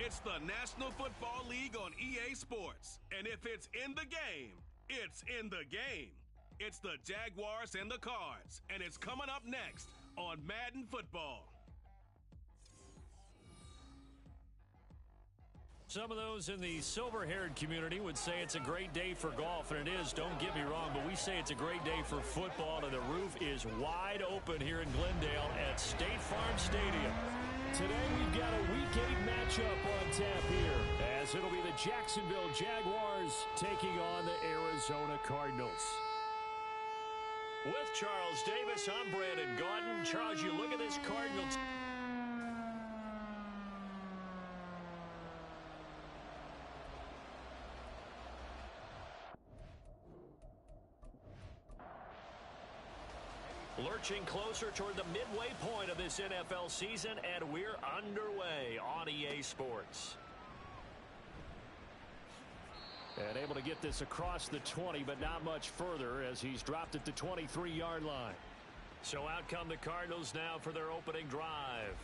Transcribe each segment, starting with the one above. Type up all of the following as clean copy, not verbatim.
It's the National Football League on EA Sports. And if it's in the game, it's in the game. It's the Jaguars and the Cards, and it's coming up next on Madden Football. Some of those in the silver-haired community would say it's a great day for golf, and it is, don't get me wrong, but we say it's a great day for football, and the roof is wide open here in Glendale at State Farm Stadium. Today we've got a Week 8 matchup on tap here, as it'll be the Jacksonville Jaguars taking on the Arizona Cardinals. With Charles Davis, I'm Brandon Gaudin. Charles, you look at this Cardinals. Lurching closer toward the midway point of this NFL season, and we're underway on EA Sports. And able to get this across the 20, but not much further as he's dropped at the 23-yard line. So out come the Cardinals now for their opening drive.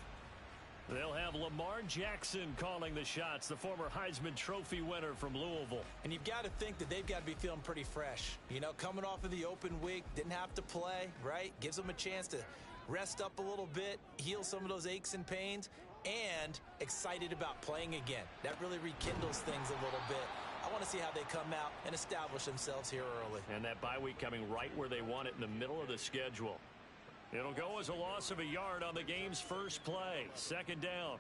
They'll have Lamar Jackson calling the shots, the former Heisman Trophy winner from Louisville. And you've got to think that they've got to be feeling pretty fresh. You know, coming off of the open week, didn't have to play, right? Gives them a chance to rest up a little bit, heal some of those aches and pains, and excited about playing again. That really rekindles things a little bit. I want to see how they come out and establish themselves here early. And that bye week coming right where they want it, in the middle of the schedule. It'll go as a loss of a yard on the game's first play. Second down.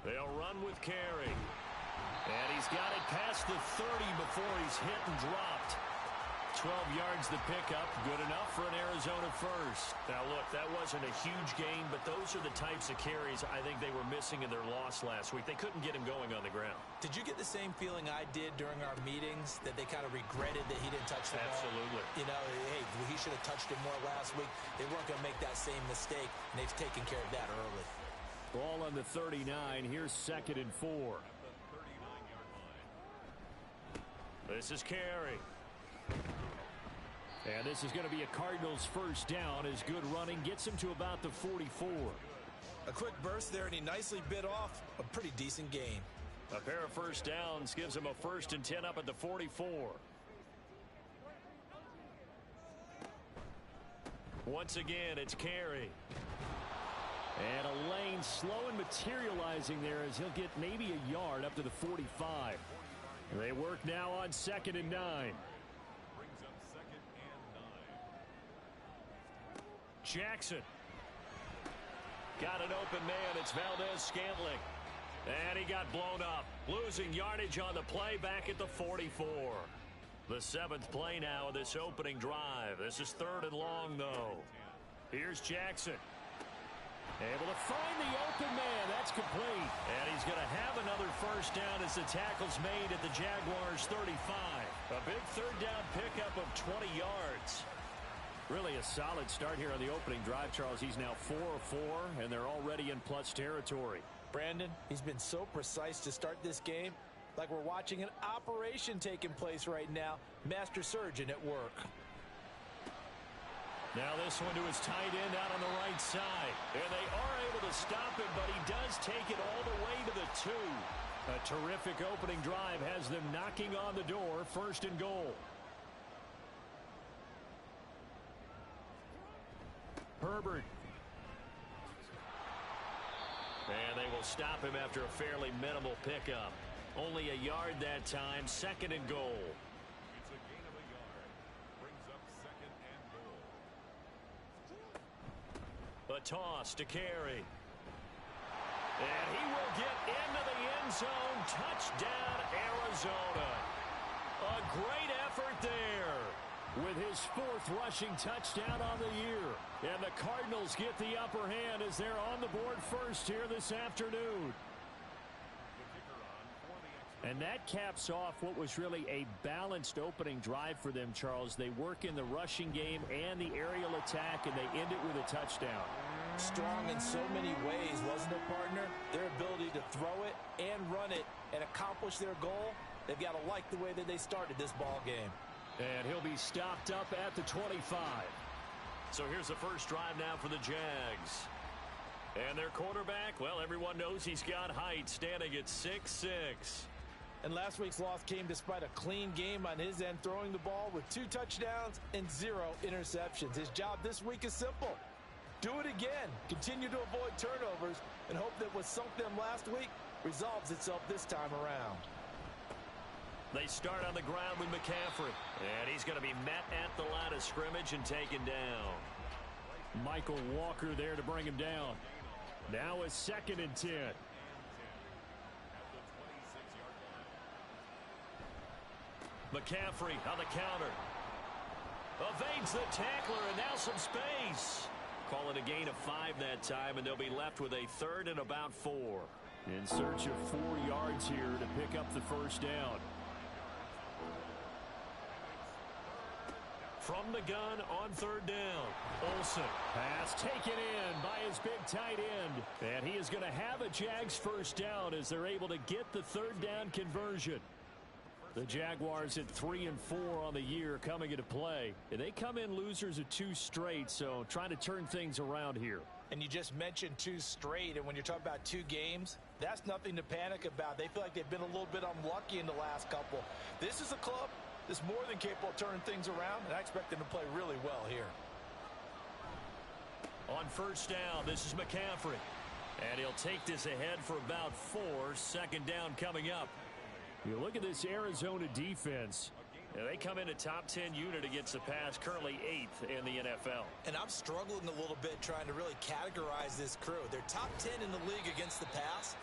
They'll run with Carey. And he's got it past the 30 before he's hit and dropped. 12 yards to pick up. Good enough for an Arizona first. Now, look, that wasn't a huge gain, but those are the types of carries I think they were missing in their loss last week. They couldn't get him going on the ground. Did you get the same feeling I did during our meetings, that they kind of regretted that he didn't touch the ball? Absolutely. You know, hey, he should have touched it more last week. They weren't going to make that same mistake, and they've taken care of that early. Ball on the 39. Here's 2nd and 4. This is Carey. And this is going to be a Cardinals first down as good running gets him to about the 44. A quick burst there, and he nicely bit off a pretty decent gain. A pair of first downs gives him a 1st and 10 up at the 44. Once again, it's Carey. And a lane slow and materializing there as he'll get maybe a yard up to the 45. They work now on 2nd and 9. Jackson. Got an open man. It's Valdez-Scantling. And he got blown up. Losing yardage on the play back at the 44. The 7th play now of this opening drive. This is 3rd and long, though. Here's Jackson. Able to find the open man. That's complete. And he's going to have another first down as the tackle's made at the Jaguars' 35. A big 3rd down pickup of 20 yards. Really a solid start here on the opening drive, Charles. He's now 4 of 4, and they're already in plus territory. Brandon, he's been so precise to start this game, like we're watching an operation taking place right now. Master surgeon at work. Now this one to his tight end out on the right side. And they are able to stop him, but he does take it all the way to the 2. A terrific opening drive has them knocking on the door. 1st and goal. Herbert. And they will stop him after a fairly minimal pickup. Only a yard that time. 2nd and goal. It's a gain of a yard. Brings up 2nd and goal. A toss to Carey. And he will get into the end zone. Touchdown, Arizona. A great effort there. With his 4th rushing touchdown on the year. And the Cardinals get the upper hand as they're on the board first here this afternoon. And that caps off what was really a balanced opening drive for them, Charles. They work in the rushing game and the aerial attack, and they end it with a touchdown. Strong in so many ways, wasn't it, partner? Their ability to throw it and run it and accomplish their goal, they've got to like the way that they started this ball game. And he'll be stopped up at the 25. So here's the first drive now for the Jags. And their quarterback, well, everyone knows he's got height, standing at 6'6". And last week's loss came despite a clean game on his end, throwing the ball with 2 touchdowns and 0 interceptions. His job this week is simple. Do it again. Continue to avoid turnovers and hope that what sunk them last week resolves itself this time around. They start on the ground with McCaffrey. And he's going to be met at the line of scrimmage and taken down. Michael Walker there to bring him down. Now a 2nd and 10. McCaffrey on the counter. Evades the tackler, and now some space. Call it a gain of 5 that time, and they'll be left with a 3rd and about 4. In search of 4 yards here to pick up the first down. From the gun on 3rd down. Olsen. Pass taken in by his big tight end. And he is going to have a Jags first down as they're able to get the 3rd down conversion. The Jaguars at 3 and 4 on the year coming into play. And they come in losers of 2 straight, so trying to turn things around here. And you just mentioned 2 straight, and when you're talking about 2 games, that's nothing to panic about. They feel like they've been a little bit unlucky in the last couple. This is a club that's more than capable of turning things around, and I expect them to play really well here. On 1st down, this is McCaffrey. And he'll take this ahead for about 4. 2nd down coming up. You look at this Arizona defense. Yeah, they come in a top 10 unit against the pass, currently 8th in the NFL. And I'm struggling a little bit trying to really categorize this crew. They're top 10 in the league against the pass,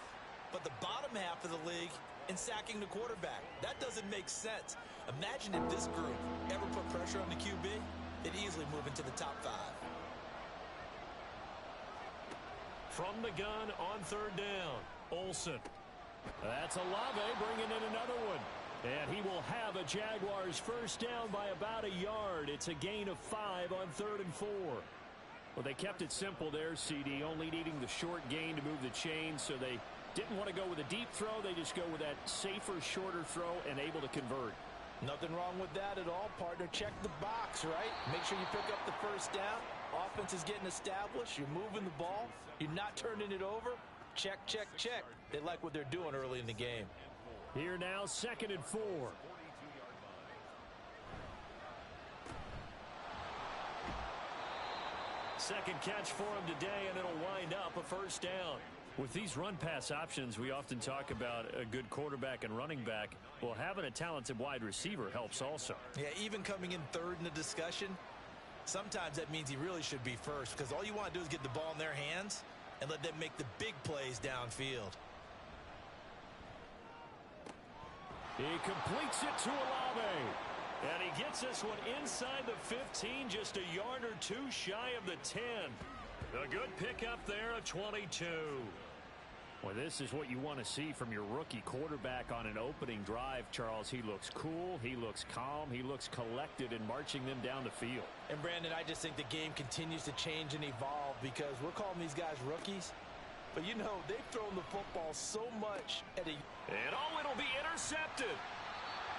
but the bottom half of the league in sacking the quarterback. That doesn't make sense. Imagine if this group ever put pressure on the QB, they'd easily move into the top 5. From the gun on 3rd down, Olsen. That's Olave bringing in another one. And he will have a Jaguars first down by about a yard. It's a gain of 5 on 3rd and 4. Well, they kept it simple there, CD, only needing the short gain to move the chains, so they didn't want to go with a deep throw. They just go with that safer, shorter throw and able to convert. Nothing wrong with that at all, partner. Check the box, right? Make sure you pick up the first down. Offense is getting established. You're moving the ball. You're not turning it over. Check, check, check. They like what they're doing early in the game. Here now, 2nd and 4. Second catch for him today, and it'll wind up a first down. With these run-pass options, we often talk about a good quarterback and running back. Well, having a talented wide receiver helps also. Yeah, even coming in 3rd in the discussion, sometimes that means he really should be first, because all you want to do is get the ball in their hands and let them make the big plays downfield. He completes it to Olave. And he gets this one inside the 15, just a yard or 2 shy of the 10. A good pickup there, a 22. Well, this is what you want to see from your rookie quarterback on an opening drive, Charles. He looks cool, he looks calm, he looks collected in marching them down the field. And, Brandon, I just think the game continues to change and evolve because we're calling these guys rookies. But, you know, they've thrown the football so much at a... And, oh, it'll be intercepted.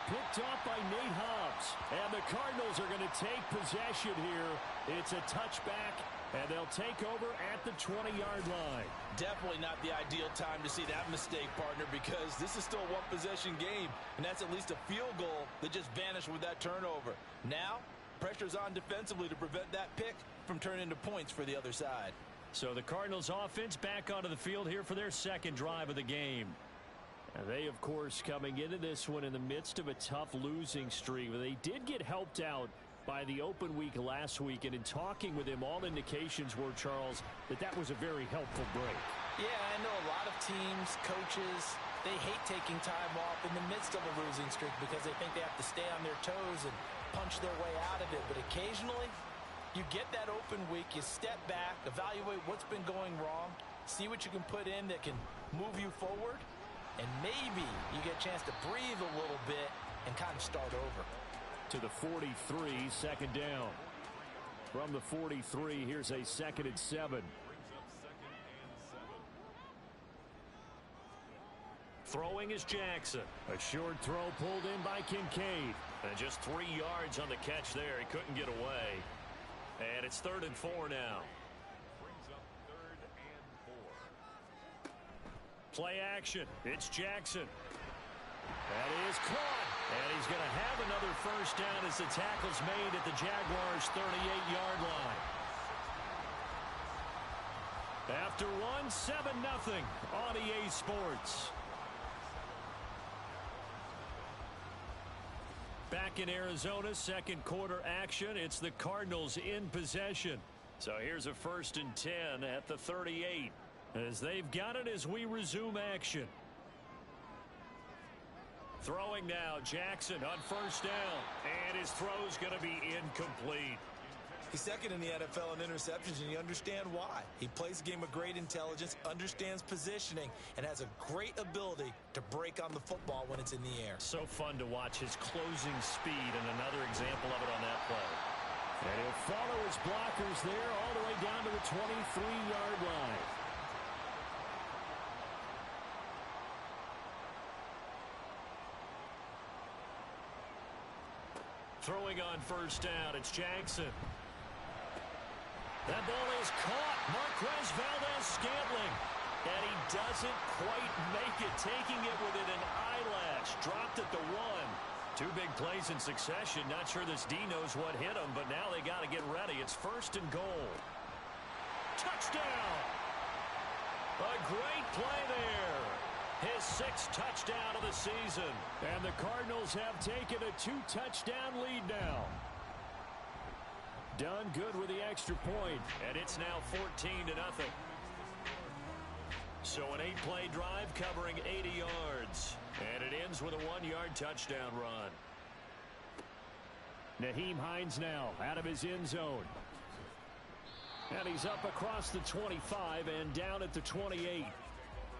Picked off by Nate Hobbs. And the Cardinals are going to take possession here. It's a touchback, and they'll take over at the 20-yard line. Definitely not the ideal time to see that mistake, partner, because this is still a one-possession game, and that's at least a field goal that just vanished with that turnover. Now, pressure's on defensively to prevent that pick from turning into points for the other side. So the Cardinals offense back onto the field here for their second drive of the game. And they, of course, coming into this one in the midst of a tough losing streak. They did get helped out by the open week last week, and in talking with him, all indications were, Charles, that was a very helpful break. Yeah, I know a lot of teams, coaches, they hate taking time off in the midst of a losing streak because they think they have to stay on their toes and punch their way out of it. But occasionally, you get that open week, you step back, evaluate what's been going wrong, see what you can put in that can move you forward, and maybe you get a chance to breathe a little bit and kind of start over. To the 43, 2nd down. From the 43, here's a 2nd and 7. Throwing is Jackson. A short throw pulled in by Kincaid. And just 3 yards on the catch there. He couldn't get away. And it's 3rd and 4 now. Brings up 3rd and 4. Play action. It's Jackson. That is caught. And he's going to have another first down as the tackle's made at the Jaguars' 38-yard line. After one, 7-0 on EA Sports. Back in Arizona, second quarter action. It's the Cardinals in possession. So here's a 1st and 10 at the 38 as they've got it as we resume action. Throwing now, Jackson on first down. And his throw's going to be incomplete. He's second in the NFL in interceptions, and you understand why. He plays a game with great intelligence, understands positioning, and has a great ability to break on the football when it's in the air. So fun to watch his closing speed, and another example of it on that play. And he'll follow his blockers there all the way down to the 23-yard line. Throwing on first down, it's Jackson. That ball is caught. Marquez Valdez-Scantling. And he doesn't quite make it, taking it within an eyelash. Dropped at the 1. 2 big plays in succession. Not sure this D knows what hit him, but now they got to get ready. It's 1st and goal. Touchdown! A great play there. His 6th touchdown of the season. And the Cardinals have taken a 2-touchdown lead now. Done good with the extra point, and it's now 14-0. So an 8-play drive covering 80 yards, and it ends with a 1-yard touchdown run. Nyheim Hines now out of his end zone. And he's up across the 25 and down at the 28.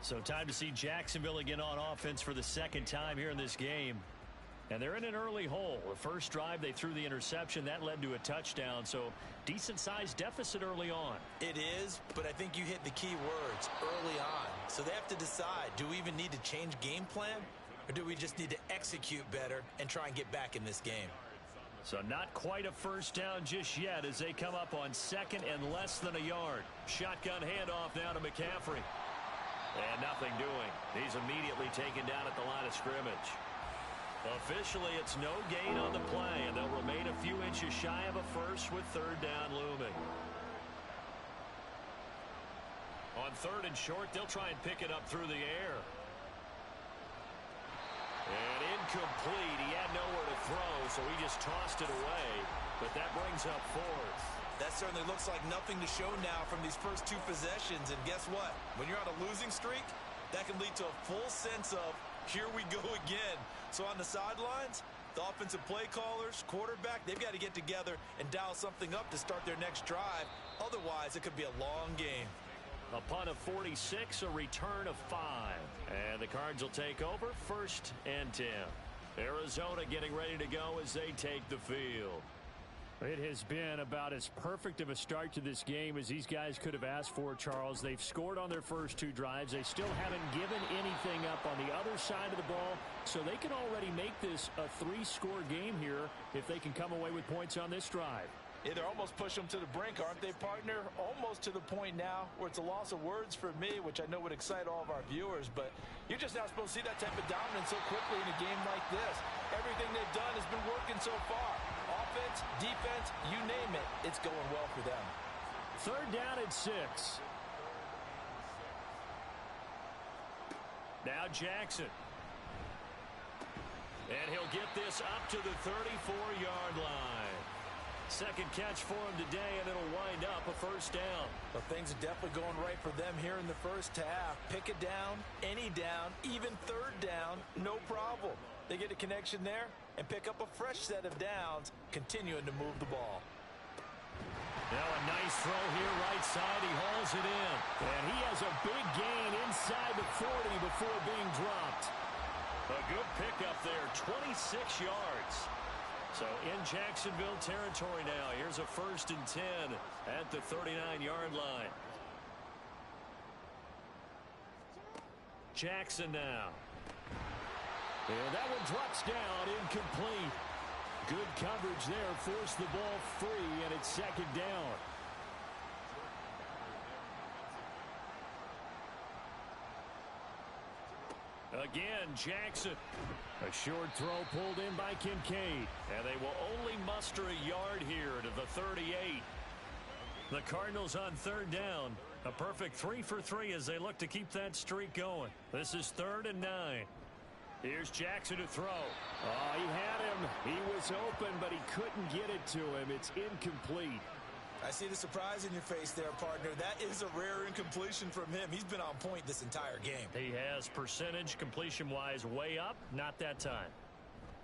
So time to see Jacksonville again on offense for the 2nd time here in this game. And they're in an early hole. The first drive, they threw the interception. That led to a touchdown. So decent-sized deficit early on. It is, but I think you hit the key words early on. So they have to decide, do we even need to change game plan? Or do we just need to execute better and try and get back in this game? So not quite a first down just yet as they come up on 2nd and less than a yard. Shotgun handoff now to McCaffrey. And nothing doing. He's immediately taken down at the line of scrimmage. Officially, it's no gain on the play, and they'll remain a few inches shy of a first with 3rd down looming. On 3rd and short, they'll try and pick it up through the air. And incomplete. He had nowhere to throw, so he just tossed it away. But that brings up 4th. That certainly looks like nothing to show now from these first 2 possessions. And guess what? When you're on a losing streak, that can lead to a full sense of, here we go again. So on the sidelines, the offensive play callers, quarterback, they've got to get together and dial something up to start their next drive. Otherwise, it could be a long game. A punt of 46, a return of 5. And the Cards will take over 1st and 10. Arizona getting ready to go as they take the field. It has been about as perfect of a start to this game as these guys could have asked for, Charles. They've scored on their first 2 drives. They still haven't given anything up on the other side of the ball, so they can already make this a 3-score game here if they can come away with points on this drive. Yeah, they're almost pushing them to the brink, aren't they, partner? Almost to the point now where it's a loss of words for me, which I know would excite all of our viewers, but you're just not supposed to see that type of dominance so quickly in a game like this. Everything they've done has been working so far. Offense, defense, you name it, it's going well for them. 3rd down and 6. Now Jackson. And he'll get this up to the 34-yard line. 2nd catch for him today, and it'll wind up a first down. Well, things are definitely going right for them here in the first half. Pick it down, any down, even 3rd down, no problem. They get a connection there and pick up a fresh set of downs, continuing to move the ball. Now a nice throw here right side. He hauls it in. And he has a big gain inside the 40 before being dropped. A good pickup there, 26 yards. So in Jacksonville territory now. Here's a 1st and 10 at the 39-yard line. Jackson now. And that one drops down, incomplete. Good coverage there. Forced the ball free, and it's second down. Again, Jackson. A short throw pulled in by Kincaid. And they will only muster a yard here to the 38. The Cardinals on third down. A perfect 3 for 3 as they look to keep that streak going. This is 3rd and 9. Here's Jackson to throw. Oh, he had him. He was open, but he couldn't get it to him. It's incomplete. I see the surprise in your face there, partner. That is a rare incompletion from him. He's been on point this entire game. He has percentage completion-wise way up. Not that time.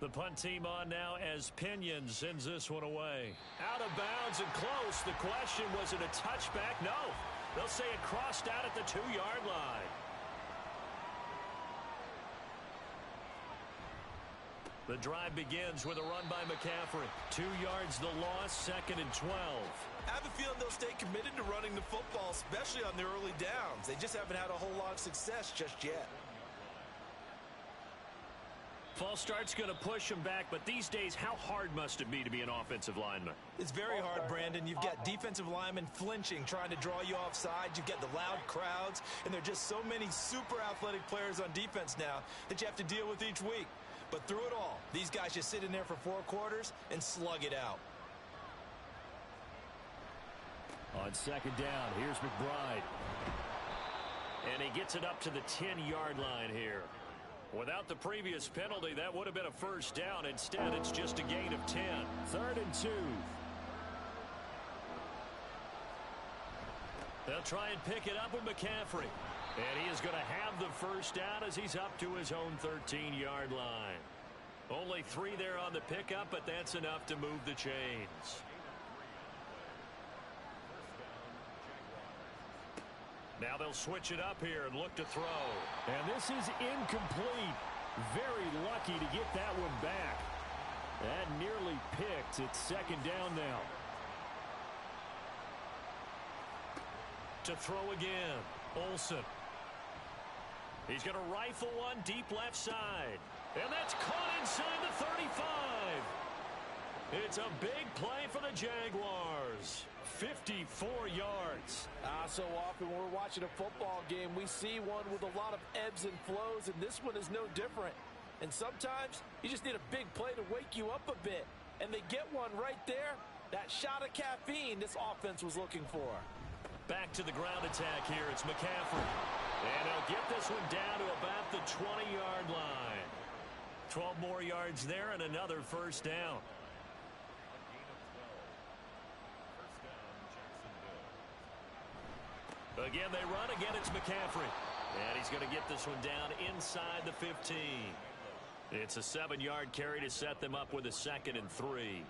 The punt team on now as Pinion sends this one away. Out of bounds and close. The question, was it a touchback? No. They'll say it crossed out at the 2-yard line. The drive begins with a run by McCaffrey. 2 yards the loss, 2nd and 12. I have a feeling they'll stay committed to running the football, especially on their early downs. They just haven't had a whole lot of success just yet. False start's going to push him back, but these days, how hard must it be to be an offensive lineman? It's very hard, Brandon. You've got defensive linemen flinching, trying to draw you offside. You've got the loud crowds, and there are just so many super athletic players on defense now that you have to deal with each week. But through it all, these guys just sit in there for 4 quarters and slug it out. On 2nd down, here's McBride. And he gets it up to the 10-yard line here. Without the previous penalty, that would have been a 1st down. Instead, it's just a gain of 10. 3rd and 2. They'll try and pick it up with McCaffrey. And he is going to have the 1st down as he's up to his own 13-yard line. Only 3 there on the pickup, but that's enough to move the chains. Now they'll switch it up here and look to throw. And this is incomplete. Very lucky to get that one back. That nearly picked. It's 2nd down now. To throw again. Olsen. He's going to rifle one deep left side. And that's caught inside the 35. It's a big play for the Jaguars. 54 yards. So often when we're watching a football game, we see one with a lot of ebbs and flows, and this one is no different. And sometimes you just need a big play to wake you up a bit. And they get one right there. That shot of caffeine this offense was looking for. Back to the ground attack here. It's McCaffrey. And he'll get this one down to about the 20-yard line. 12 more yards there and another 1st down. Again, they run. Again, it's McCaffrey. And he's going to get this one down inside the 15. It's a 7-yard carry to set them up with a 2nd and 3.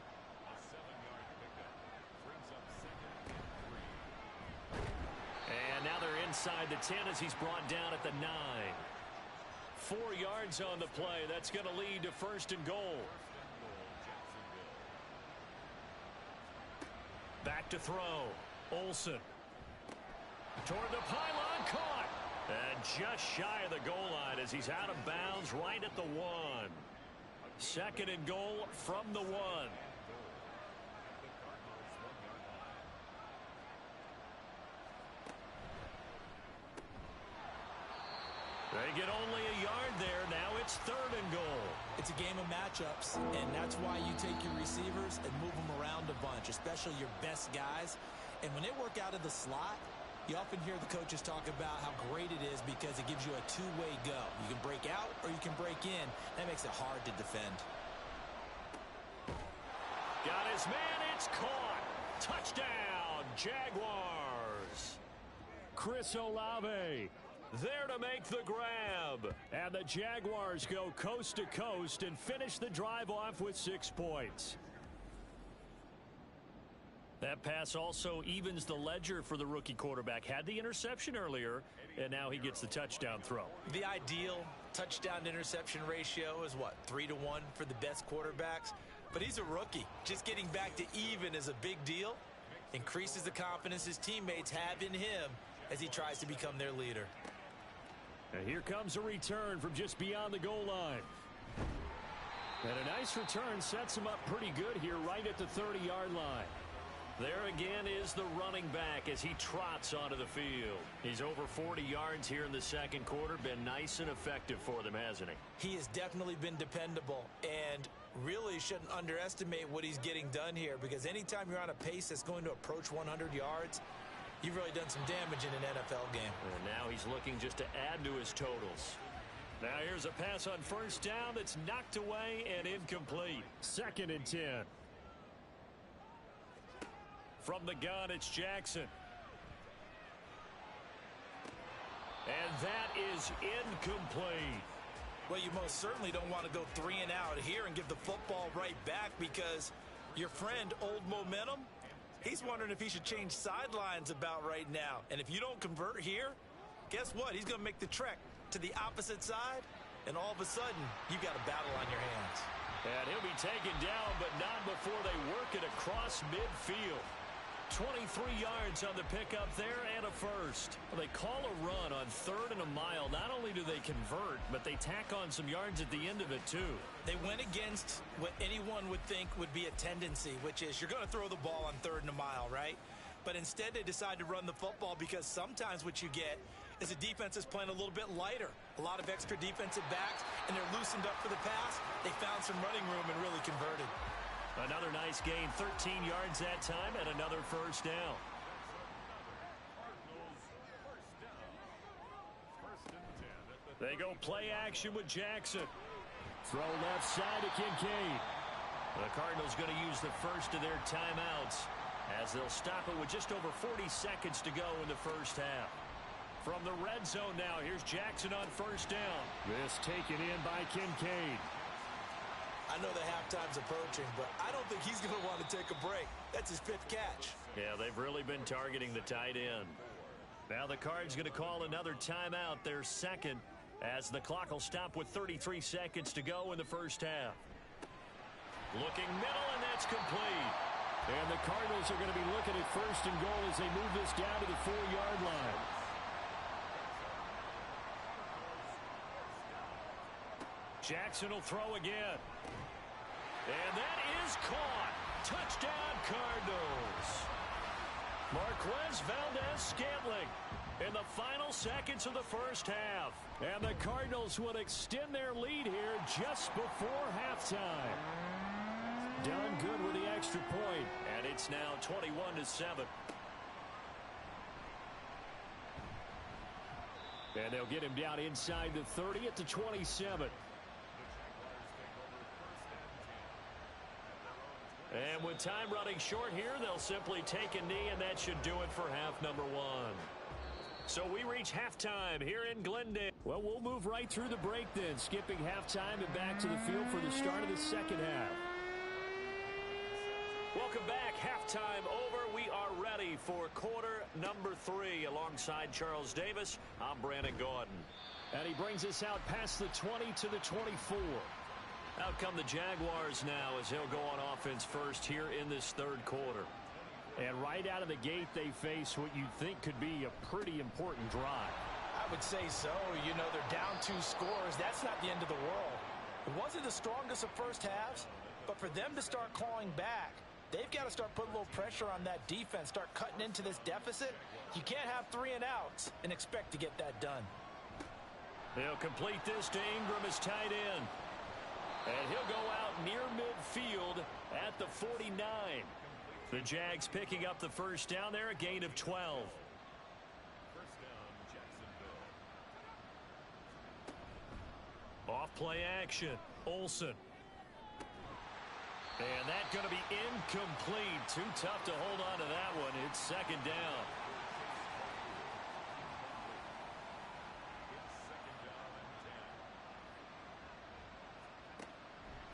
And now they're inside the 10 as he's brought down at the 9. 4 yards on the play. That's going to lead to 1st and goal. Back to throw. Olsen. Toward the pylon, caught. And just shy of the goal line as he's out of bounds right at the 1. 2nd and goal from the 1. They get only a yard there. Now it's 3rd and goal. It's a game of matchups, and that's why you take your receivers and move them around a bunch, especially your best guys. And when they work out of the slot, you often hear the coaches talk about how great it is because it gives you a two-way go. You can break out or you can break in. That makes it hard to defend. Got his man. It's caught. Touchdown, Jaguars. Chris Olave there to make the grab. And the Jaguars go coast to coast and finish the drive off with 6 points. That pass also evens the ledger for the rookie quarterback. Had the interception earlier, and now he gets the touchdown throw. The ideal touchdown-interception ratio is, what, 3 to 1 for the best quarterbacks? But he's a rookie. Just getting back to even is a big deal. Increases the confidence his teammates have in him as he tries to become their leader. And here comes a return from just beyond the goal line. And a nice return sets him up pretty good here right at the 30-yard line. There again is the running back as he trots onto the field. He's over 40 yards here in the second quarter. Been nice and effective for them, hasn't he? He has definitely been dependable, and really shouldn't underestimate what he's getting done here, because anytime you're on a pace that's going to approach 100 yards, you've really done some damage in an NFL game. And now he's looking just to add to his totals. Now here's a pass on first down that's knocked away and incomplete. 2nd and 10. From the gun, it's Jackson. And that is incomplete. Well, you most certainly don't want to go 3 and out here and give the football right back, because your friend, Old Momentum, he's wondering if he should change sidelines about right now. And if you don't convert here, guess what? He's going to make the trek to the opposite side, and all of a sudden, you've got a battle on your hands. And he'll be taken down, but not before they work it across midfield. 23 yards on the pickup there and a first. Well, they call a run on 3rd and a mile. Not only do they convert, but they tack on some yards at the end of it, too. They went against what anyone would think would be a tendency, which is you're going to throw the ball on 3rd and a mile, right? But instead they decide to run the football, because sometimes what you get is the defense is playing a little bit lighter. A lot of extra defensive backs, and they're loosened up for the pass. They found some running room and really converted. Another nice gain, 13 yards that time, and another first down. They go play action with Jackson. Throw left side to Kincaid. The Cardinals going to use the first of their timeouts, as they'll stop it with just over 40 seconds to go in the first half. From the red zone now, here's Jackson on first down. This taken in by Kincaid. I know the halftime's approaching, but I don't think he's going to want to take a break. That's his 5th catch. Yeah, they've really been targeting the tight end. Now the Cards going to call another timeout, their 2nd, as the clock will stop with 33 seconds to go in the first half. Looking middle, and that's complete. And the Cardinals are going to be looking at 1st and goal as they move this down to the 4-yard line. Jackson will throw again. And that is caught. Touchdown, Cardinals. Marquez Valdez-Scantling in the final seconds of the first half. And the Cardinals would extend their lead here just before halftime. Done good with the extra point. And it's now 21-7. And they'll get him down inside the 30 at the 27. And with time running short here, they'll simply take a knee, and that should do it for half number 1. So we reach halftime here in Glendale. Well, we'll move right through the break then, skipping halftime and back to the field for the start of the second half. Welcome back. Halftime over. We are ready for quarter number 3. Alongside Charles Davis, I'm Brandon Gordon. And he brings us out past the 20 to the 24. Out come the Jaguars now as he'll go on offense first here in this 3rd quarter. And right out of the gate, they face what you'd think could be a pretty important drive. I would say so. You know, they're down 2 scores. That's not the end of the world. It wasn't the strongest of first halves, but for them to start clawing back, they've got to start putting a little pressure on that defense, start cutting into this deficit. You can't have 3 and outs and expect to get that done. They'll complete this to Ingram as tight end. And he'll go out near midfield at the 49. The Jags picking up the first down there, a gain of 12. First down, Jacksonville. Off play action, Olsen. And that's going to be incomplete. Too tough to hold on to that one. It's 2nd down.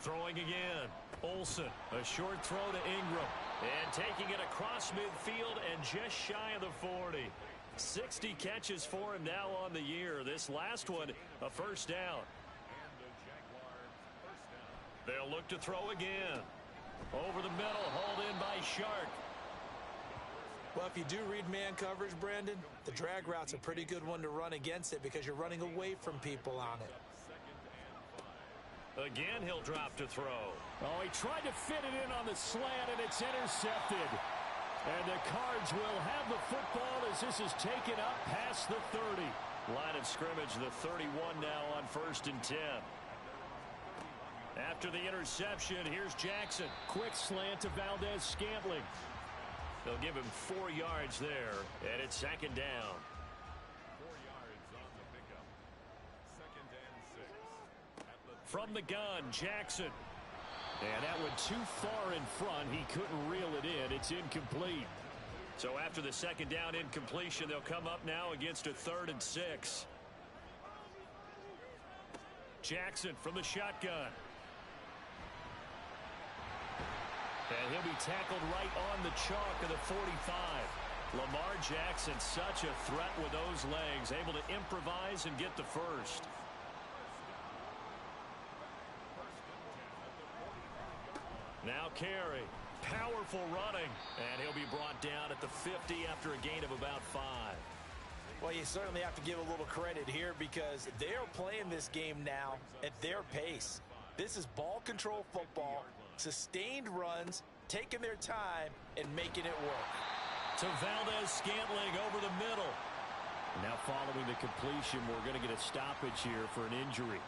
Throwing again. Olsen, a short throw to Ingram. And taking it across midfield and just shy of the 40. 60 catches for him now on the year. This last one, a first down. They'll look to throw again. Over the middle, hauled in by Shark. Well, if you do read man coverage, Brandon, the drag route's a pretty good one to run against it because you're running away from people on it. Again, he'll drop to throw. Oh, he tried to fit it in on the slant, and it's intercepted. And the Cards will have the football as this is taken up past the 30. Line of scrimmage, the 31 now on 1st and 10. After the interception, here's Jackson. Quick slant to Valdez-Scantling. They'll give him 4 yards there, and it's 2nd down. 4 yards on the pickup. 2nd and 6. From the gun, Jackson. And that went too far in front. He couldn't reel it in. It's incomplete. So after the 2nd down incompletion, they'll come up now against a 3rd and 6. Jackson from the shotgun. And he'll be tackled right on the chalk of the 45. Lamar Jackson, such a threat with those legs, able to improvise and get the first. Now Carey, powerful running, and he'll be brought down at the 50 after a gain of about 5. Well, you certainly have to give a little credit here because they're playing this game now at their pace. This is ball control football, sustained runs, taking their time, and making it work. To Valdez-Scantling over the middle. Now following the completion, we're going to get a stoppage here for an injury.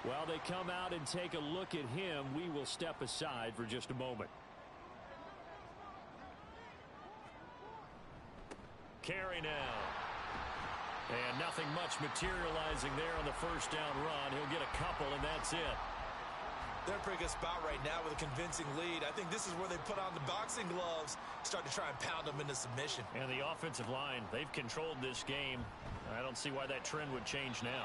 While they come out and take a look at him, we will step aside for just a moment. Carey now. And nothing much materializing there on the 1st down run. He'll get a couple, and that's it. They're in a pretty good spot right now with a convincing lead. I think this is where they put on the boxing gloves, start to try and pound them into submission. And the offensive line, they've controlled this game. I don't see why that trend would change now.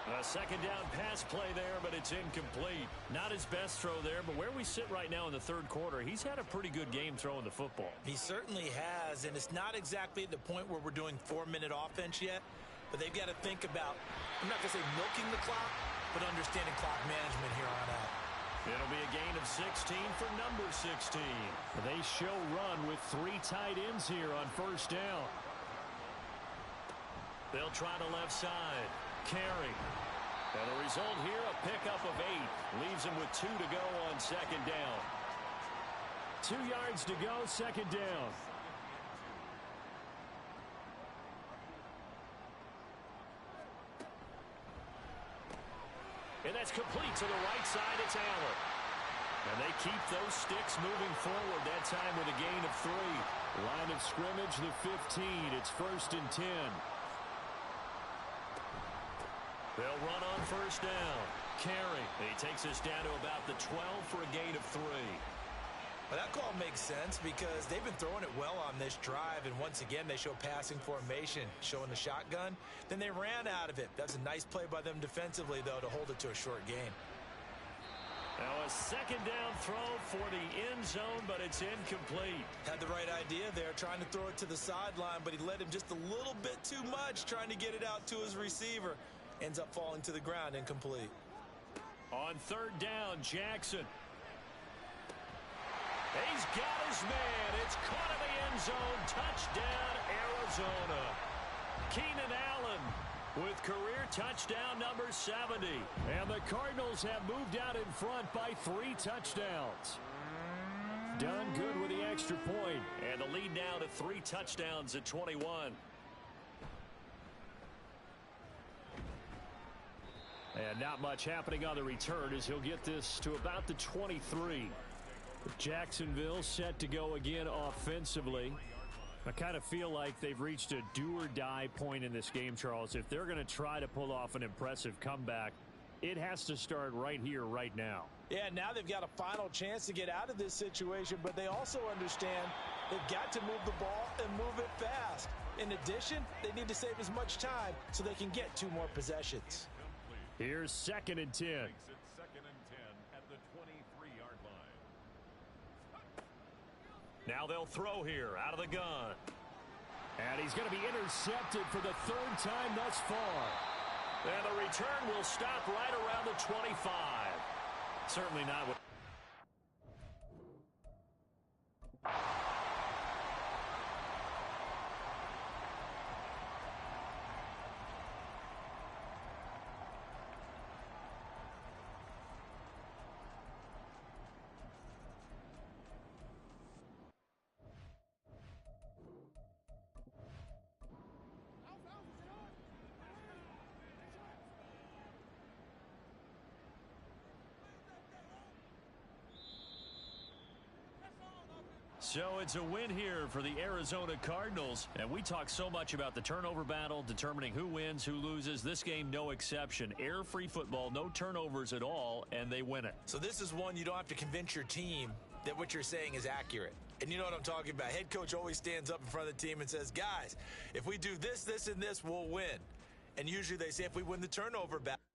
A 2nd down pass play there, but it's incomplete. Not his best throw there, but where we sit right now in the 3rd quarter, he's had a pretty good game throwing the football. He certainly has, and it's not exactly at the point where we're doing 4-minute offense yet, but they've got to think about, I'm not going to say milking the clock, but understanding clock management here on out. It'll be a gain of 16 for number 16. They show run with 3 tight ends here on 1st down. They'll try the left side. Carey. And the result here, a pickup of 8. Leaves him with 2 to go on 2nd down. 2 yards to go, 2nd down. And that's complete to the right side. It's Allen. And they keep those sticks moving forward, that time with a gain of 3. Line of scrimmage, the 15. It's 1st and 10. They'll run on 1st down. Carey. He takes us down to about the 12 for a gain of 3. Well, that call makes sense because they've been throwing it well on this drive, and once again, they show passing formation, showing the shotgun. Then they ran out of it. That's a nice play by them defensively, though, to hold it to a short gain. Now a 2nd down throw for the end zone, but it's incomplete. Had the right idea there, trying to throw it to the sideline, but he led him just a little bit too much, trying to get it out to his receiver. Ends up falling to the ground, incomplete. On 3rd down, Jackson. He's got his man. It's caught in the end zone. Touchdown, Arizona. Keenan Allen with career touchdown number 70. And the Cardinals have moved out in front by 3 touchdowns. Done good with the extra point. And the lead now to 3 touchdowns at 21. And not much happening on the return as he'll get this to about the 23. Jacksonville set to go again offensively. I kind of feel like they've reached a do-or-die point in this game, Charles. If they're going to try to pull off an impressive comeback, it has to start right here, right now. Yeah, now they've got a final chance to get out of this situation, but they also understand they've got to move the ball and move it fast. In addition, they need to save as much time so they can get 2 more possessions. Here's 2nd and 10. Makes it 2nd and 10 at the 23-yard line. Now they'll throw here out of the gun. And he's going to be intercepted for the 3rd time thus far. And the return will stop right around the 25. Certainly not what... So it's a win here for the Arizona Cardinals. And we talk so much about the turnover battle, determining who wins, who loses. This game, no exception. Air-free football, no turnovers at all, and they win it. So this is one you don't have to convince your team that what you're saying is accurate. And you know what I'm talking about. Head coach always stands up in front of the team and says, guys, if we do this, this, and this, we'll win. And usually they say if we win the turnover battle.